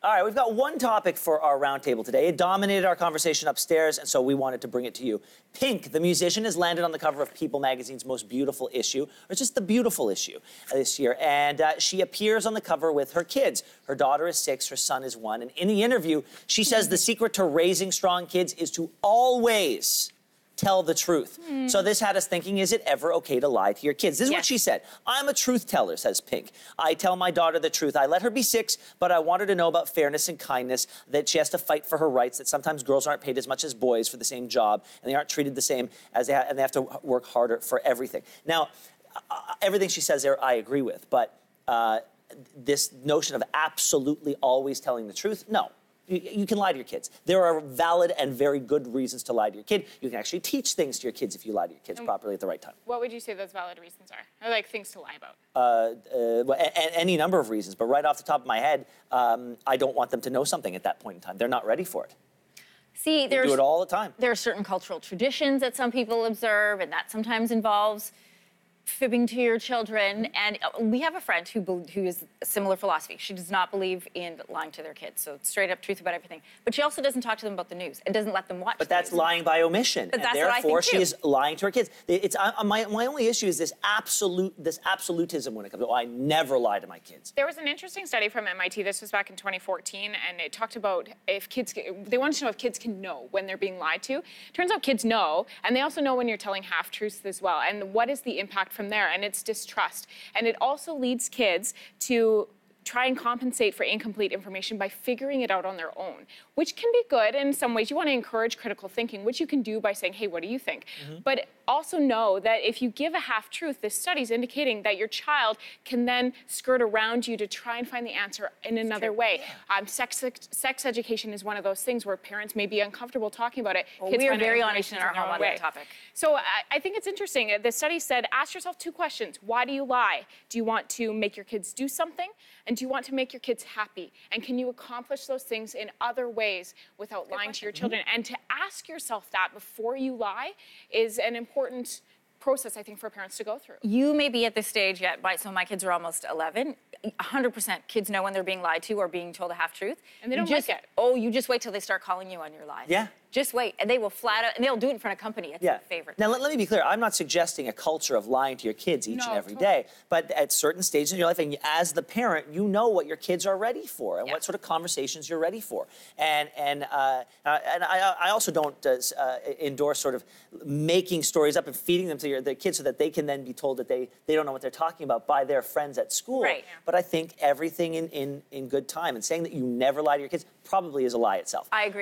All right, we've got one topic for our roundtable today. It dominated our conversation upstairs, and so we wanted to bring it to you. Pink, the musician, has landed on the cover of People magazine's most beautiful issue, or just the beautiful issue this year. And she appears on the cover with her kids. Her daughter is 6, her son is 1. And in the interview, she says the secret to raising strong kids is to always tell the truth. So this had us thinking, is it ever okay to lie to your kids? This is what she said. I'm a truth teller, says Pink. I tell my daughter the truth. I let her be 6, but I want her to know about fairness and kindness, that she has to fight for her rights, that sometimes girls aren't paid as much as boys for the same job, and they aren't treated the same as and they have to work harder for everything. Now, everything she says there, I agree with, but this notion of absolutely always telling the truth, no. You can lie to your kids. There are valid and very good reasons to lie to your kid. You can actually teach things to your kids if you lie to your kids properly at the right time. What would you say those valid reasons are? Or like things to lie about? Any number of reasons, but right off the top of my head, I don't want them to know something at that point in time. They're not ready for it. See, They do it all the time. There are certain cultural traditions that some people observe, and that sometimes involves fibbing to your children. And we have a friend who is a similar philosophy. She does not believe in lying to their kids, so straight up truth about everything. But she also doesn't talk to them about the news and doesn't let them watch. But that's lying by omission. But that's and therefore, what I think too. she is lying to her kids. It's my only issue is this absolutism when it comes to, I never lie to my kids. There was an interesting study from MIT. This was back in 2014, and it talked about if kids, they wanted to know if kids can know when they're being lied to. Turns out kids know, and they also know when you're telling half-truths as well. And what is the impact from there? And it's distrust. And it also leads kids to try and compensate for incomplete information by figuring it out on their own, which can be good in some ways. You want to encourage critical thinking, which you can do by saying, hey, what do you think? But also know that if you give a half-truth, this study is indicating that your child can then skirt around you to try and find the answer in another way. Sex education is one of those things where parents may be uncomfortable talking about it. Well, we are very honest in our home on that topic. So I think it's interesting. The study said, ask yourself 2 questions. Why do you lie? Do you want to make your kids do something? And do you want to make your kids happy? And can you accomplish those things in other ways without lying to your children? And to ask yourself that before you lie is an important process, I think, for parents to go through. You may be at this stage yet, so my kids are almost 11. 100% kids know when they're being lied to or being told a half-truth. And they don't like it. Oh, you just wait till they start calling you on your lies. Yeah. Just wait, and they will flat out, and they'll do it in front of company. It's their favorite. Now, let me be clear. I'm not suggesting a culture of lying to your kids each and every day, but at certain stages in your life, and as the parent, you know what your kids are ready for and what sort of conversations you're ready for. And I also don't endorse sort of making stories up and feeding them to the kids so that they can then be told that they don't know what they're talking about by their friends at school. Right. But I think everything in good time, and saying that you never lie to your kids probably is a lie itself. I agree.